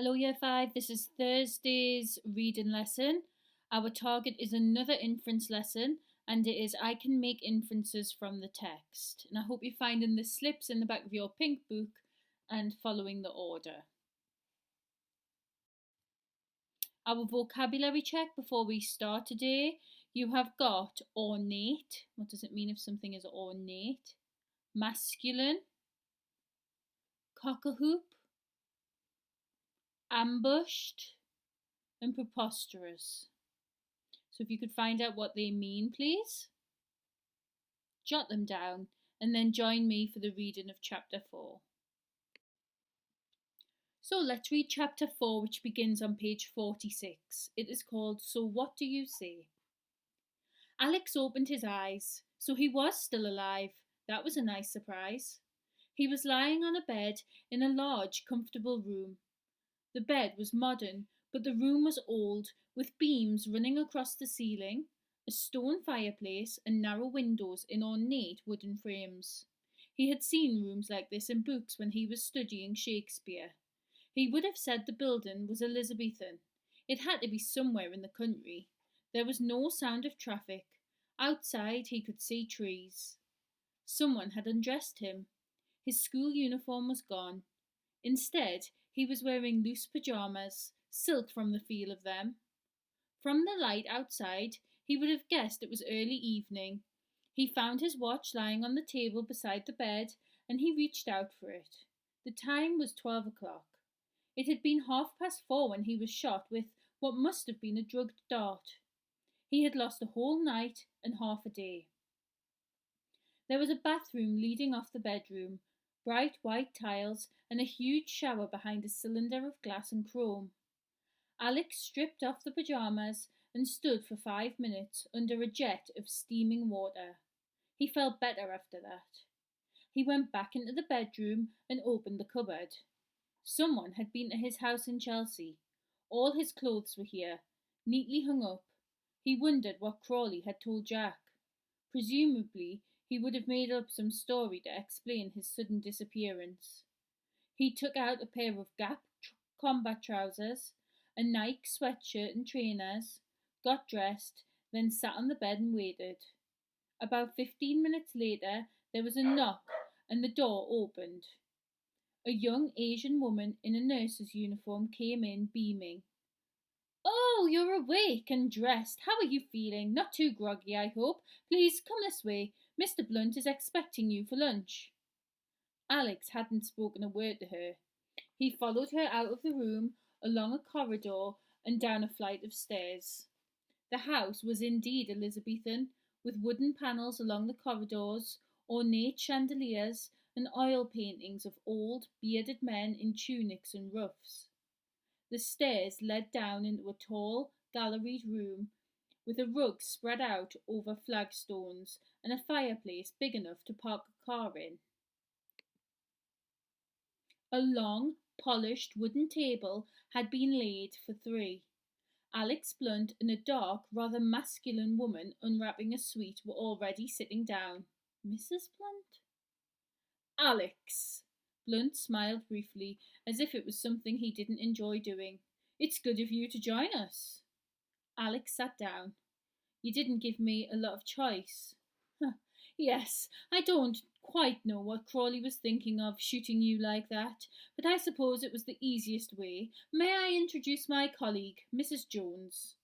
Hello, Year 5. This is Thursday's reading lesson. Our target is another inference lesson, and it is I can make inferences from the text. And I hope you're finding the slips in the back of your pink book and following the order. Our vocabulary check before we start today. You have got ornate. What does it mean if something is ornate? Masculine. Cock-a-hoop. Ambushed and preposterous. So if you could find out what they mean, please. Jot them down and then join me for the reading of chapter 4. So let's read chapter 4, which begins on page 46. It is called So What Do You Say? Alex opened his eyes. So he was still alive. That was a nice surprise. He was lying on a bed in a large, comfortable room. The bed was modern, but the room was old, with beams running across the ceiling, a stone fireplace, and narrow windows in ornate wooden frames. He had seen rooms like this in books when he was studying Shakespeare. He would have said the building was Elizabethan. It had to be somewhere in the country. There was no sound of traffic. Outside he could see trees. Someone had undressed him. His school uniform was gone. Instead, he was wearing loose pyjamas, silk from the feel of them. From the light outside, he would have guessed it was early evening. He found his watch lying on the table beside the bed, and he reached out for it. The time was 12 o'clock. It had been 4:30 when he was shot with what must have been a drugged dart. He had lost a whole night and half a day. There was a bathroom leading off the bedroom, bright white tiles, and a huge shower behind a cylinder of glass and chrome. Alex stripped off the pyjamas and stood for 5 minutes under a jet of steaming water. He felt better after that. He went back into the bedroom and opened the cupboard. Someone had been to his house in Chelsea. All his clothes were here, neatly hung up. He wondered what Crawley had told Jack. Presumably, he would have made up some story to explain his sudden disappearance. He took out a pair of Gap combat trousers, a Nike sweatshirt and trainers, got dressed, then sat on the bed and waited. About 15 minutes later, there was a knock and the door opened. A young Asian woman in a nurse's uniform came in, beaming. "Oh, you're awake and dressed. How are you feeling? Not too groggy, I hope. Please come this way. Mr. Blunt is expecting you for lunch." Alex hadn't spoken a word to her. He followed her out of the room, along a corridor, and down a flight of stairs. The house was indeed Elizabethan, with wooden panels along the corridors, ornate chandeliers, and oil paintings of old, bearded men in tunics and ruffs. The stairs led down into a tall, galleried room, with a rug spread out over flagstones and a fireplace big enough to park a car in. A long, polished wooden table had been laid for 3. Alex Blunt and a dark, rather masculine woman unwrapping a sweet were already sitting down. Mrs. Blunt? "Alex!" Blunt smiled briefly, as if it was something he didn't enjoy doing. "It's good of you to join us." Alex sat down. "You didn't give me a lot of choice." "Yes, I don't quite know what Crawley was thinking of, shooting you like that, but I suppose it was the easiest way. May I introduce my colleague, Mrs. Jones?"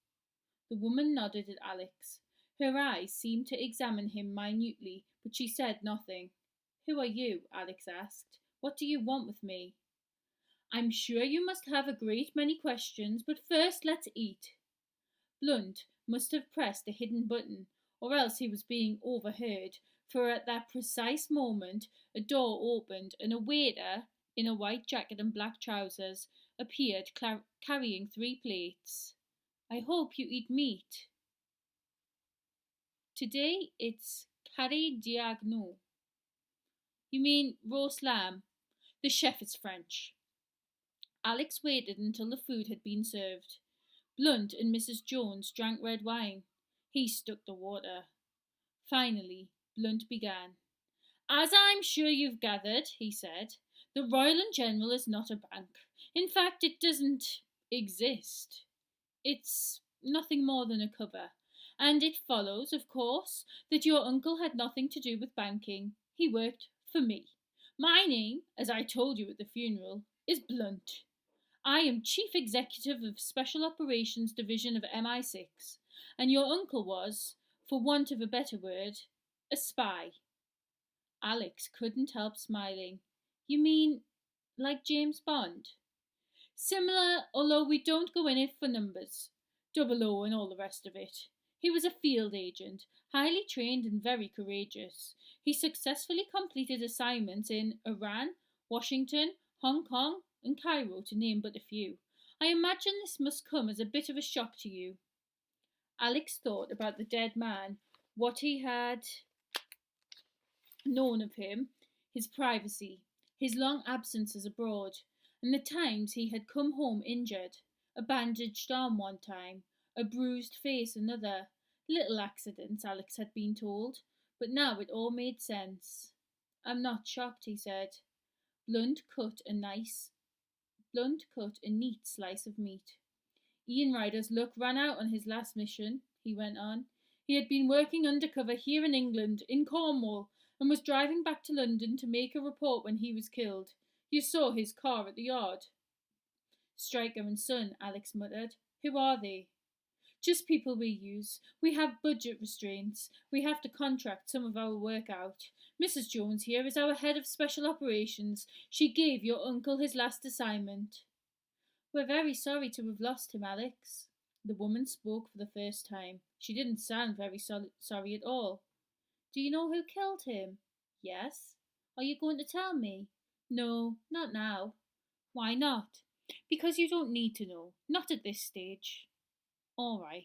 The woman nodded at Alex. Her eyes seemed to examine him minutely, but she said nothing. "Who are you?" Alex asked. "What do you want with me?" "I'm sure you must have a great many questions, but first let's eat." Blunt must have pressed a hidden button, or else he was being overheard, for at that precise moment a door opened and a waiter, in a white jacket and black trousers, appeared carrying 3 plates. "I hope you eat meat." "Today it's carré d'agneau." "You mean roast lamb?" "The chef is French." Alex waited until the food had been served. Blunt and Mrs. Jones drank red wine. He stuck to water. Finally, Blunt began. "As I'm sure you've gathered," he said, The Royal and General is not a bank. In fact, it doesn't exist. It's nothing more than a cover. And it follows, of course, that your uncle had nothing to do with banking. He worked for me. My name, as I told you at the funeral, is Blunt. I am Chief Executive of Special Operations Division of MI6, and your uncle was, for want of a better word, a spy. Alex couldn't help smiling. You mean like James Bond? Similar, although we don't go in it for numbers. Double O and all the rest of it. He was a field agent, highly trained and very courageous. He successfully completed assignments in Iran, Washington, Hong Kong, and Cairo, to name but a few. I imagine this must come as a bit of a shock to you. Alex thought about the dead man, what he had known of him, his privacy, his long absences abroad, and the times he had come home injured, a bandaged arm one time, a bruised face another. Little accidents, Alex had been told, but now it all made sense. I'm not shocked, he said. Blunt cut a neat slice of meat. Ian Ryder's luck ran out on his last mission, he went on. He had been working undercover here in England, in Cornwall, and was driving back to London to make a report when he was killed. You saw his car at the yard. Stryker and Son, Alex muttered. Who are they? Just people we use. We have budget restraints. We have to contract some of our work out. Mrs. Jones here is our head of special operations. She gave your uncle his last assignment. We're very sorry to have lost him, Alex. The woman spoke for the first time. She didn't sound very sorry at all. Do you know who killed him? Yes. Are you going to tell me? No, not now. Why not? Because you don't need to know. Not at this stage. All right.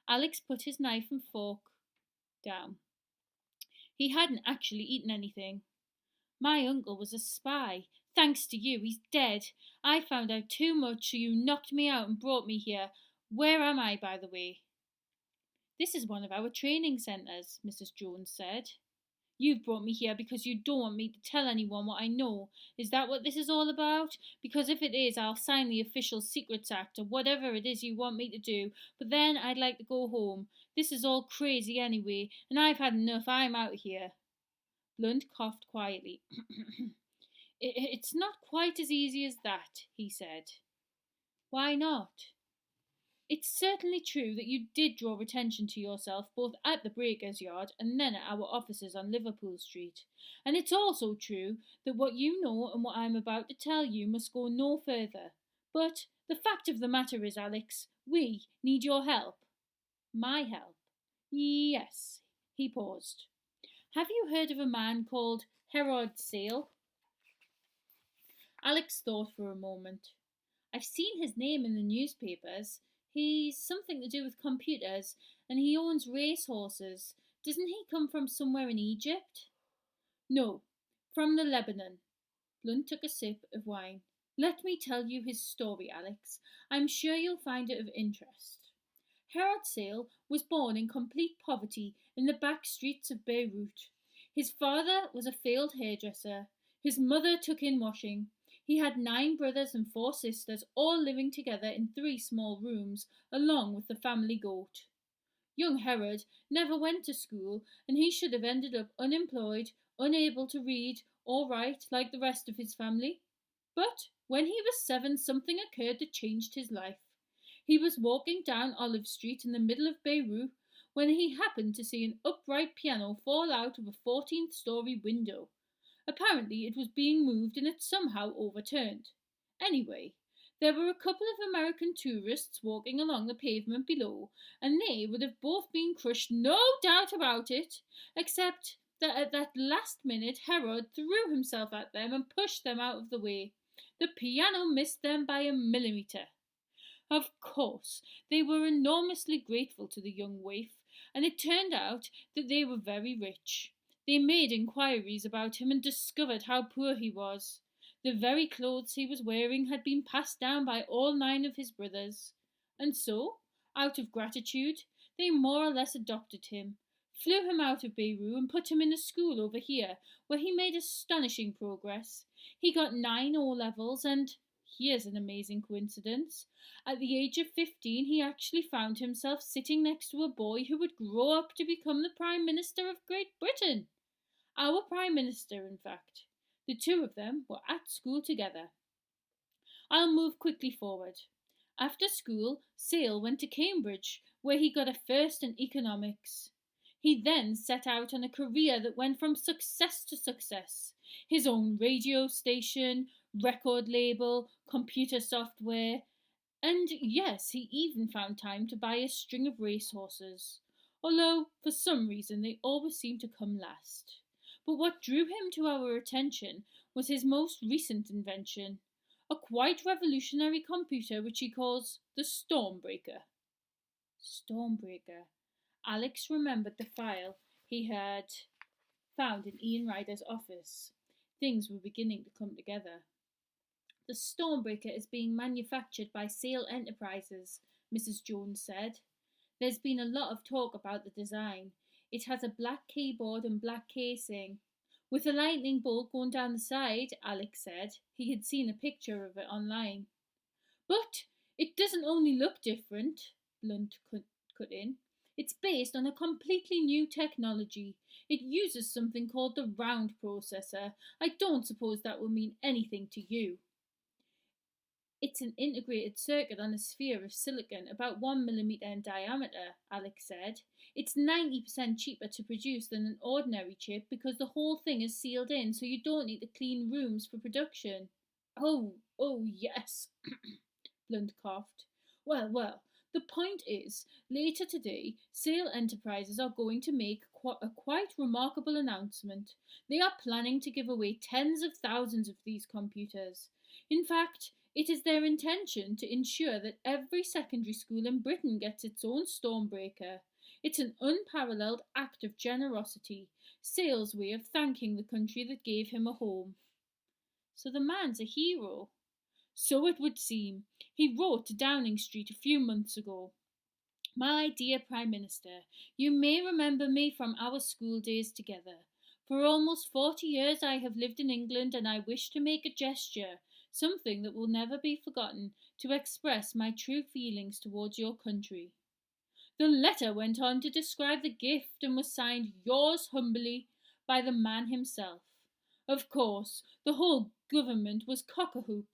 Alex put his knife and fork down. He hadn't actually eaten anything. My uncle was a spy. Thanks to you, he's dead. I found out too much, so you knocked me out and brought me here. Where am I, by the way? This is one of our training centres, Mrs. Jones said. You've brought me here because you don't want me to tell anyone what I know. Is that what this is all about? Because if it is, I'll sign the Official Secrets Act or whatever it is you want me to do. But then I'd like to go home. This is all crazy anyway, and I've had enough. I'm out here. Blunt coughed quietly. It's not quite as easy as that, he said. Why not? It's certainly true that you did draw attention to yourself both at the Breakers' Yard and then at our offices on Liverpool Street. And it's also true that what you know and what I'm about to tell you must go no further. But the fact of the matter is, Alex, we need your help. My help? Yes. He paused. Have you heard of a man called Herod Sale? Alex thought for a moment. I've seen his name in the newspapers. He's something to do with computers, and he owns racehorses. Doesn't he come from somewhere in Egypt? No, from the Lebanon. Blunt took a sip of wine. Let me tell you his story, Alex. I'm sure you'll find it of interest. Herod Sale was born in complete poverty in the back streets of Beirut. His father was a failed hairdresser. His mother took in washing. He had 9 brothers and 4 sisters, all living together in 3 small rooms, along with the family goat. Young Herod never went to school, and he should have ended up unemployed, unable to read or write like the rest of his family. But when he was 7, something occurred that changed his life. He was walking down Olive Street in the middle of Beirut when he happened to see an upright piano fall out of a 14th-story window. Apparently it was being moved and it somehow overturned. Anyway, there were a couple of American tourists walking along the pavement below, and they would have both been crushed, no doubt about it, except that at that last minute Herod threw himself at them and pushed them out of the way. The piano missed them by a millimetre. Of course, they were enormously grateful to the young waif, and it turned out that they were very rich. They made inquiries about him and discovered how poor he was. The very clothes he was wearing had been passed down by all 9 of his brothers. And so, out of gratitude, they more or less adopted him, flew him out of Beirut and put him in a school over here, where he made astonishing progress. He got 9 O levels, and here's an amazing coincidence. At the age of 15, he actually found himself sitting next to a boy who would grow up to become the Prime Minister of Great Britain. Our Prime Minister, in fact. The two of them were at school together. I'll move quickly forward. After school, Sale went to Cambridge, where he got a first in economics. He then set out on a career that went from success to success. His own radio station, record label, computer software, and yes, he even found time to buy a string of racehorses, although for some reason they always seem to come last. But what drew him to our attention was his most recent invention, a quite revolutionary computer which he calls the Stormbreaker. Stormbreaker. Alex remembered the file he had found in Ian Ryder's office. Things were beginning to come together. The Stormbreaker is being manufactured by Sale Enterprises, Mrs. Jones said. There's been a lot of talk about the design. It has a black keyboard and black casing, with a lightning bolt going down the side, Alex said. He had seen a picture of it online. But it doesn't only look different, Blunt cut in. It's based on a completely new technology. It uses something called the round processor. I don't suppose that will mean anything to you. It's an integrated circuit on a sphere of silicon about 1 millimeter in diameter, Alex said. It's 90% cheaper to produce than an ordinary chip because the whole thing is sealed in, so you don't need to clean rooms for production. Oh, yes, Blunt coughed. Well, the point is, later today, Sale Enterprises are going to make a quite remarkable announcement. They are planning to give away tens of thousands of these computers. In fact, it is their intention to ensure that every secondary school in Britain gets its own Stormbreaker. It's an unparalleled act of generosity, Sale's way of thanking the country that gave him a home. So the man's a hero. So it would seem. He wrote to Downing Street a few months ago. My dear Prime Minister, you may remember me from our school days together. For almost 40 years I have lived in England, and I wish to make a gesture, something that will never be forgotten, to express my true feelings towards your country. The letter went on to describe the gift and was signed yours humbly by the man himself. Of course, the whole government was cock-a-hoop.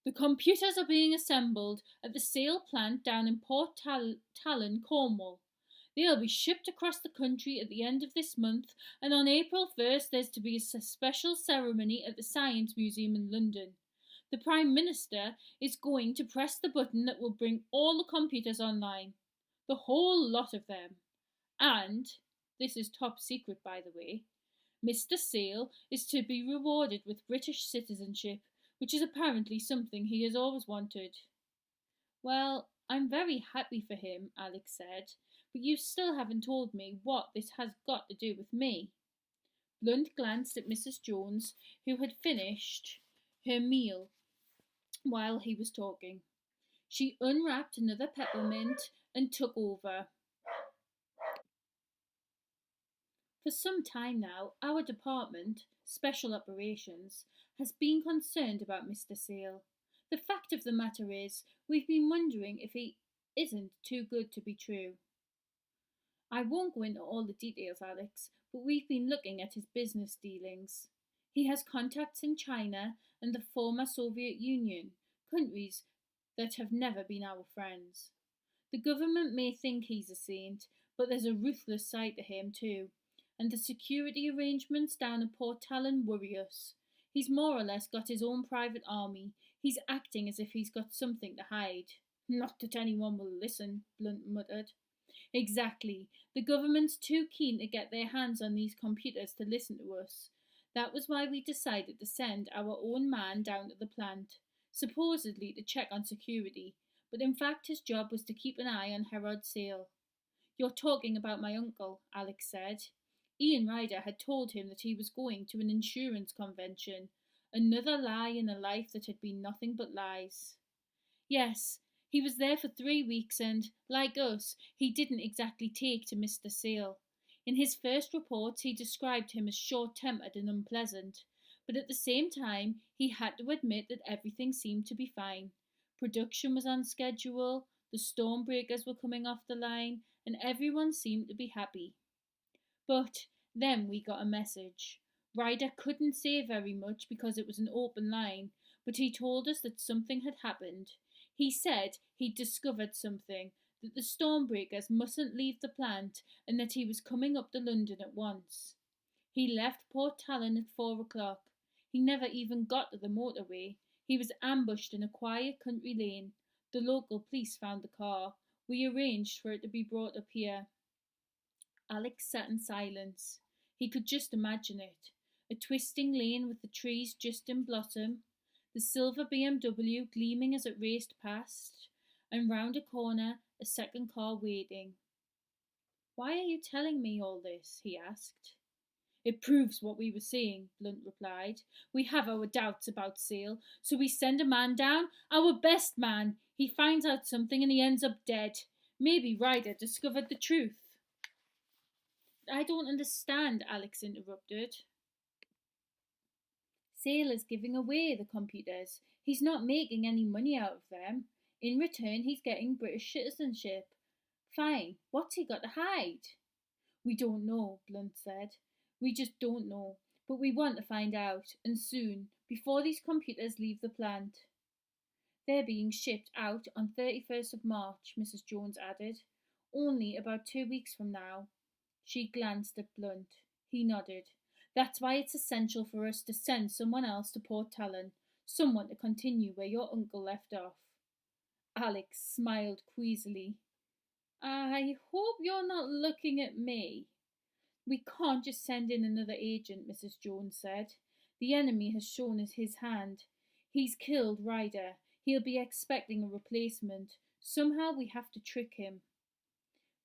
The computers are being assembled at the Sale plant down in Port Talon, Cornwall. They'll be shipped across the country at the end of this month, and on April 1st there's to be a special ceremony at the Science Museum in London. The Prime Minister is going to press the button that will bring all the computers online. The whole lot of them. And, this is top secret by the way, Mr. Sale is to be rewarded with British citizenship, which is apparently something he has always wanted. Well, I'm very happy for him, Alex said, but you still haven't told me what this has got to do with me. Blunt glanced at Mrs. Jones, who had finished her meal while he was talking. She unwrapped another peppermint and took over. For some time now, our department, Special Operations, has been concerned about Mr. Sale. The fact of the matter is, we've been wondering if he isn't too good to be true. I won't go into all the details, Alex, but we've been looking at his business dealings. He has contacts in China and the former Soviet Union, countries that have never been our friends. The government may think he's a saint, but there's a ruthless side to him too, and the security arrangements down at Port Talon worry us. He's more or less got his own private army. He's acting as if he's got something to hide. Not that anyone will listen, Blunt muttered. Exactly. The government's too keen to get their hands on these computers to listen to us. That was why we decided to send our own man down to the plant, supposedly to check on security, but in fact his job was to keep an eye on Herod Sale. You're talking about my uncle, Alex said. Ian Ryder had told him that he was going to an insurance convention, another lie in a life that had been nothing but lies. Yes, he was there for 3 weeks and, like us, he didn't exactly take to Mr. Sale. In his first reports he described him as short-tempered and unpleasant, But at the same time, he had to admit that everything seemed to be fine. Production was on schedule, the Stormbreakers were coming off the line, and everyone seemed to be happy. But then we got a message. Ryder couldn't say very much because it was an open line, but he told us that something had happened. He said he'd discovered something, that the Stormbreakers mustn't leave the plant, and that he was coming up to London at once. He left Port Talon at 4 o'clock. He never even got to the motorway. He was ambushed in a quiet country lane. The local police found the car. We arranged for it to be brought up here. Alex sat in silence. He could just imagine it. A twisting lane with the trees just in blossom, the silver BMW gleaming as it raced past, and round a corner a second car waiting. "Why are you telling me all this?" he asked. "It proves what we were saying," Blunt replied. "We have our doubts about Sale, so we send a man down, our best man. He finds out something and he ends up dead. Maybe Ryder discovered the truth." "I don't understand," Alex interrupted. "Sale is giving away the computers. He's not making any money out of them. In return, he's getting British citizenship. Fine, what's he got to hide?" "We don't know," Blunt said. "We just don't know. But we want to find out, and soon, before these computers leave the plant." "They're being shipped out on 31st of March, Mrs. Jones added. "Only about 2 weeks from now." She glanced at Blunt. He nodded. "That's why it's essential for us to send someone else to Port Talon, someone to continue where your uncle left off." Alex smiled queasily. "I hope you're not looking at me." "We can't just send in another agent," Mrs. Jones said. "The enemy has shown us his hand. He's killed Ryder. He'll be expecting a replacement. Somehow we have to trick him."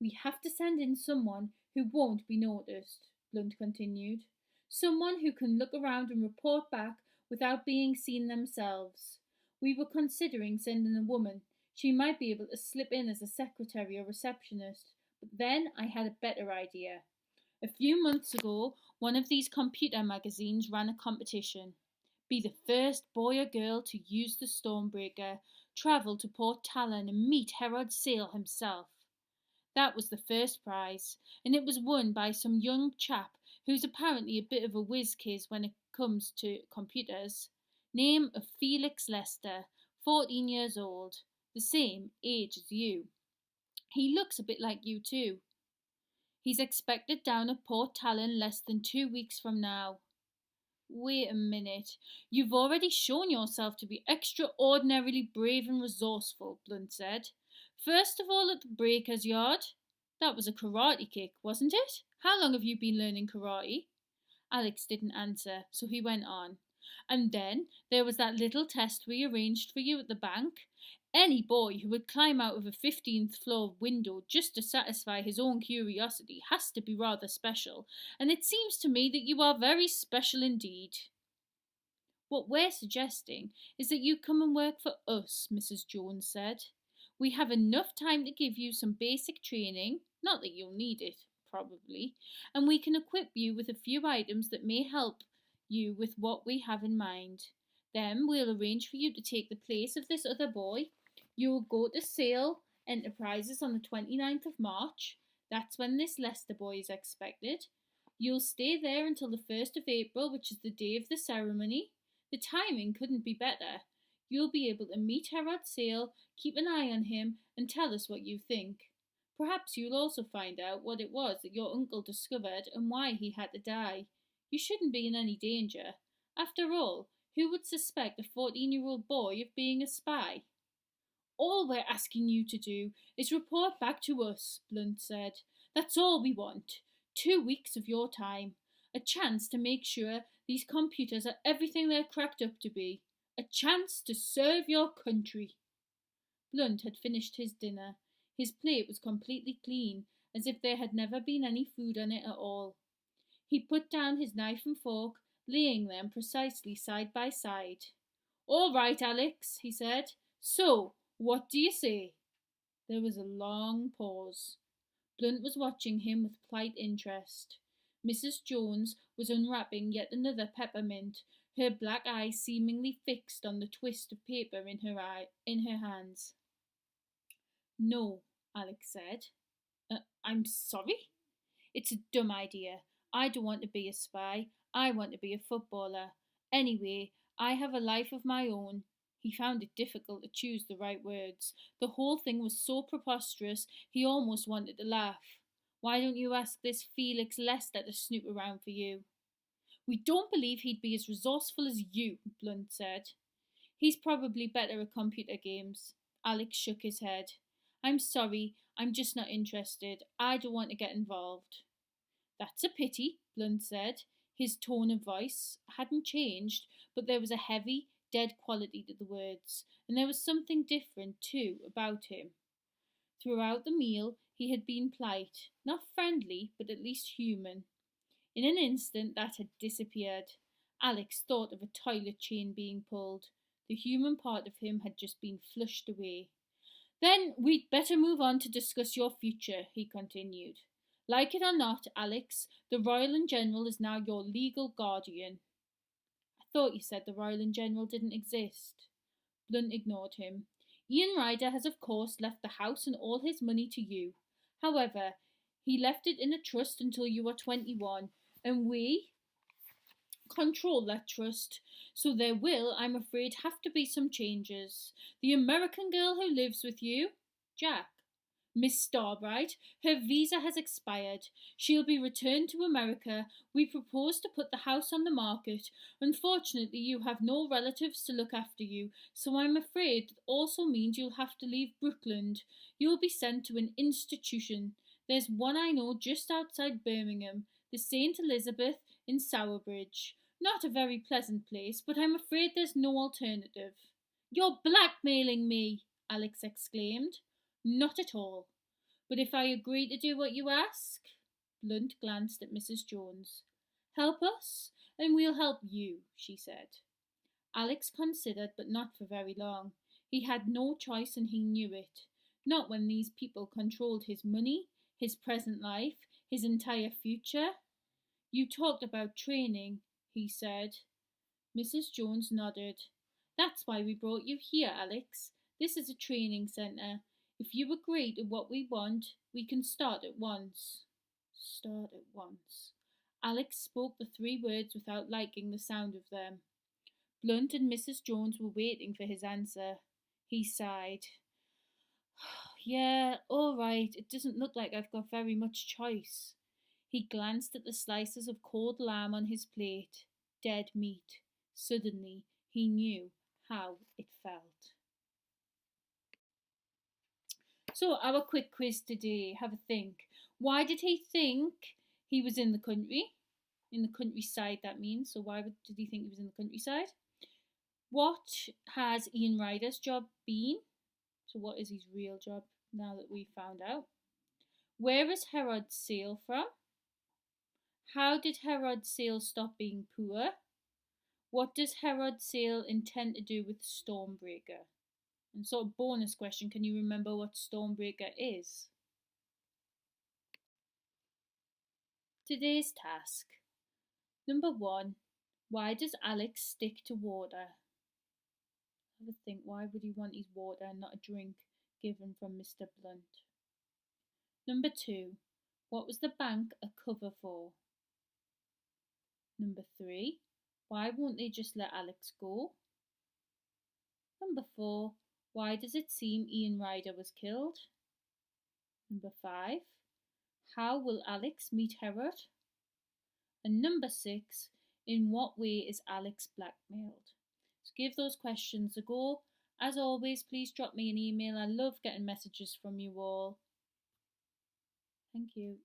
"We have to send in someone who won't be noticed," Blunt continued. "Someone who can look around and report back without being seen themselves. We were considering sending a woman. She might be able to slip in as a secretary or receptionist. But then I had a better idea. A few months ago, one of these computer magazines ran a competition. Be the first boy or girl to use the Stormbreaker, travel to Port Talon and meet Herod Sale himself. That was the first prize, and it was won by some young chap who's apparently a bit of a whiz-kiz when it comes to computers. Name of Felix Lester, 14 years old, the same age as you. He looks a bit like you too. He's expected down at Port Talon less than 2 weeks from now." "Wait a minute. You've already shown yourself to be extraordinarily brave and resourceful," Blunt said. "First of all at the Breakers' Yard. That was a karate kick, wasn't it? How long have you been learning karate?" Alex didn't answer, so he went on. "And then there was that little test we arranged for you at the bank. Any boy who would climb out of a 15th floor window just to satisfy his own curiosity has to be rather special, and it seems to me that you are very special indeed." "What we're suggesting is that you come and work for us," Mrs. Jones said. "We have enough time to give you some basic training, not that you'll need it, probably, and we can equip you with a few items that may help you with what we have in mind. Then we'll arrange for you to take the place of this other boy. You'll go to Sale Enterprises on the 29th of March. That's when this Lester boy is expected. You'll stay there until the 1st of April, which is the day of the ceremony. The timing couldn't be better. You'll be able to meet Herod Sale, keep an eye on him, and tell us what you think. Perhaps you'll also find out what it was that your uncle discovered and why he had to die. You shouldn't be in any danger. After all, who would suspect a 14-year-old boy of being a spy?" "All we're asking you to do is report back to us," Blunt said. "That's all we want. 2 weeks of your time. A chance to make sure these computers are everything they're cracked up to be. A chance to serve your country." Blunt had finished his dinner. His plate was completely clean, as if there had never been any food on it at all. He put down his knife and fork, laying them precisely side by side. "All right, Alex," he said. "So, what do you say?" There was a long pause. Blunt was watching him with polite interest. Mrs. Jones was unwrapping yet another peppermint, her black eyes seemingly fixed on the twist of paper in her hands. No, Alex said. I'm sorry? It's a dumb idea. I don't want to be a spy. I want to be a footballer. Anyway, I have a life of my own. He found it difficult to choose the right words. The whole thing was so preposterous he almost wanted to laugh. Why don't you ask this Felix Lester to snoop around for you? We don't believe he'd be as resourceful as you, Blunt said. He's probably better at computer games. Alex shook his head. I'm sorry, I'm just not interested. I don't want to get involved. That's a pity, Blunt said. His tone of voice hadn't changed, but there was a heavy, dead quality to the words, and there was something different, too, about him. Throughout the meal, he had been polite, not friendly, but at least human. In an instant, that had disappeared. Alex thought of a toilet chain being pulled. The human part of him had just been flushed away. Then we'd better move on to discuss your future, he continued. Like it or not, Alex, the Royal and General is now your legal guardian. I thought you said the Royal and General didn't exist. Blunt ignored him. Ian Ryder has of course left the house and all his money to you. However, he left it in a trust until you were 21, and we control that trust. So there will, I'm afraid, have to be some changes. The American girl who lives with you, Jack, Miss Starbright, her visa has expired. She'll be returned to America. We propose to put the house on the market. Unfortunately, you have no relatives to look after you, so I'm afraid that also means you'll have to leave Brookland. You'll be sent to an institution. There's one I know just outside Birmingham, the St. Elizabeth in Sowerbridge. Not a very pleasant place, but I'm afraid there's no alternative. You're blackmailing me, Alex exclaimed. Not at all. But if I agree to do what you ask? Blunt glanced at Mrs. Jones. Help us, and we'll help you, she said. Alex considered, but not for very long. He had no choice and he knew it. Not when these people controlled his money, his present life, his entire future. You talked about training, he said. Mrs. Jones nodded. That's why we brought you here, Alex. This is a training centre. If you agree to what we want, we can start at once. Start at once. Alex spoke the 3 words without liking the sound of them. Blunt and Mrs. Jones were waiting for his answer. He sighed. Yeah, all right, it doesn't look like I've got very much choice. He glanced at the slices of cold lamb on his plate. Dead meat. Suddenly, he knew how it felt. So, our quick quiz today. Have a think. Why did he think he was in the country? In the countryside, that means. So, why did he think he was in the countryside? What has Ian Ryder's job been? So, what is his real job now that we've found out? Where is Herod Sale from? How did Herod Sale stop being poor? What does Herod Sale intend to do with Stormbreaker? And sort of bonus question, can you remember what Stormbreaker is? Today's task. Number 1. Why does Alex stick to water? Have a think, why would he want his water and not a drink given from Mr. Blunt? Number 2. What was the bank a cover for? Number 3. Why won't they just let Alex go? Number 4. Why does it seem Ian Ryder was killed? Number 5. How will Alex meet Herod? And number 6. In what way is Alex blackmailed? So give those questions a go. As always, please drop me an email. I love getting messages from you all. Thank you.